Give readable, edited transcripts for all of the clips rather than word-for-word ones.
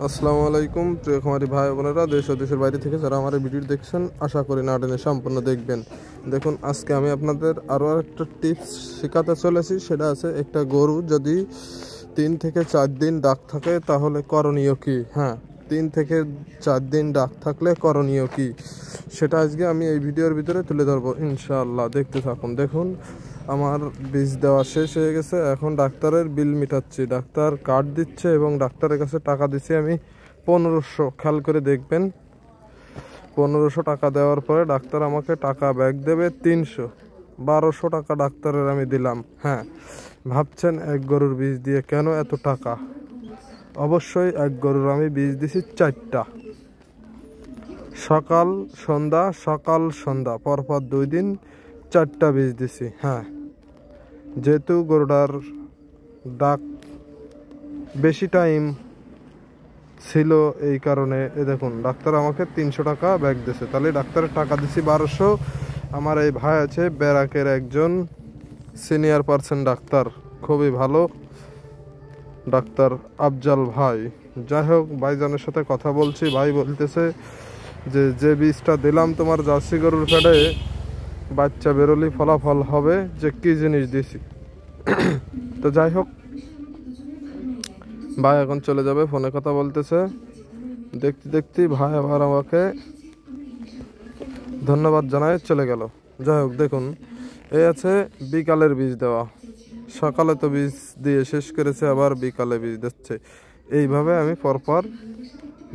আসসালামু আলাইকুম প্রিয় খামারি ভাই বোনেরা, দেশ ও দেশের বাইরে থেকে যারা আমার এই ভিডিও দেখছেন, আশা করি না টেনে সম্পূর্ণ দেখবেন। দেখুন, আজকে আমি আপনাদের আরও একটা টিপস শেখাতে চলেছি। সেটা আছে, একটা গরু যদি 3 থেকে 4 দিন ডাক থাকে তাহলে করণীয় কি। হ্যাঁ, 3 থেকে 4 দিন ডাক থাকলে করণীয় কি, সেটা আজকে আমি এই ভিডিওর ভিতরে তুলে ধরবো ইনশাআল্লাহ। দেখতে থাকুন। দেখুন, আমার বীজ দেওয়া শেষ হয়ে গেছে, এখন ডাক্তারের বিল মিটাচ্ছি। ডাক্তার কার্ড দিচ্ছে এবং ডাক্তারের কাছে টাকা দিচ্ছি আমি 1500। খেয়াল করে দেখবেন, 1500 টাকা দেওয়ার পরে ডাক্তার আমাকে টাকা ব্যাক দেবে 300। 1200 টাকা ডাক্তারের আমি দিলাম। হ্যাঁ, ভাবছেন এক গরুর বীজ দিয়ে কেন এত টাকা? অবশ্যই এক গরুর আমি বীজ দিছি 4টা, সকাল সন্ধ্যা পরপর 2 দিন 4টা বীজ দিছি। হ্যাঁ, যেহেতু গরুটার ডাক বেশি টাইম ছিল, এই কারণে দেখুন ডাক্তার আমাকে 300 টাকা ব্যাক দিয়েছে। তাহলে ডাক্তারের টাকা দিছি 1200। আমার এই ভাই আছে ব্যারাকের একজন সিনিয়র পার্সন ডাক্তার, খুবই ভালো ডাক্তার আফজাল ভাই। যাই হোক, ভাইজানের সাথে কথা বলছি। ভাই বলতেছে যে বীজটা দিলাম তোমার জার্সি গরুর ফ্যাটে বাচ্চা বেরোলি ফলাফল হবে, যে কি জিনিস দিছি। তো যাই হোক, ভাই এখন চলে যাবে, ফোনে কথা বলতেছে। দেখতে দেখতে ভাই আবার আমাকে ধন্যবাদ জানায় চলে গেল। যাই হোক, দেখুন, এই আছে বিকালের বীজ দেওয়া। সকালে তো বীজ দিয়ে শেষ করেছে, আবার বিকালে বীজ দিচ্ছে। এইভাবে আমি পরপর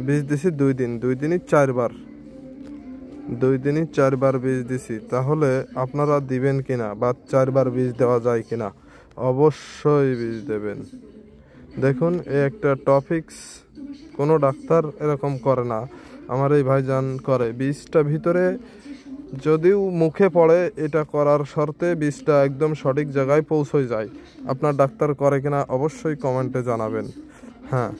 বীজ দিছি 2 দিন, 2 দিনই 4বার, 2 দিনই 4বার বীজ দিছি। তাহলে আপনারা দিবেন কিনা, বা 4বার বীজ দেওয়া যায় কিনা? অবশ্যই বীজ দেবেন। দেখুন, এই একটা টপিকস, কোনো ডাক্তার এরকম করে না, আমার এই ভাইজান করে। বীজটা ভিতরে যদিও মুখে পড়ে, এটা করার শর্তে বীজটা একদম সঠিক জায়গায় পৌঁছে যায়। আপনার ডাক্তার করে কিনা অবশ্যই কমেন্টে জানাবেন। হ্যাঁ,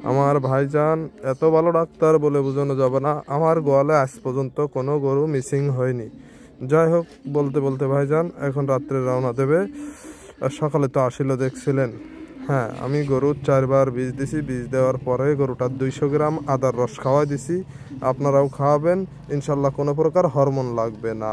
আমার ভাইজান এত ভালো ডাক্তার বলে বোঝানো যাবে না। আমার গোয়ালে আজ পর্যন্ত কোনো গরু মিসিং হয়নি। যাই হোক, বলতে বলতে ভাইজান এখন রাত্রে রওনা দেবে। আর সকালে তো আসিল, দেখছিলেন। হ্যাঁ, আমি গরুর 4বার বীজ দিছি। বীজ দেওয়ার পরে গরুটার 200 গ্রাম আদার রস খাওয়াই দিছি। আপনারাও খাওয়াবেন, ইনশাল্লাহ কোনো প্রকার হরমোন লাগবে না।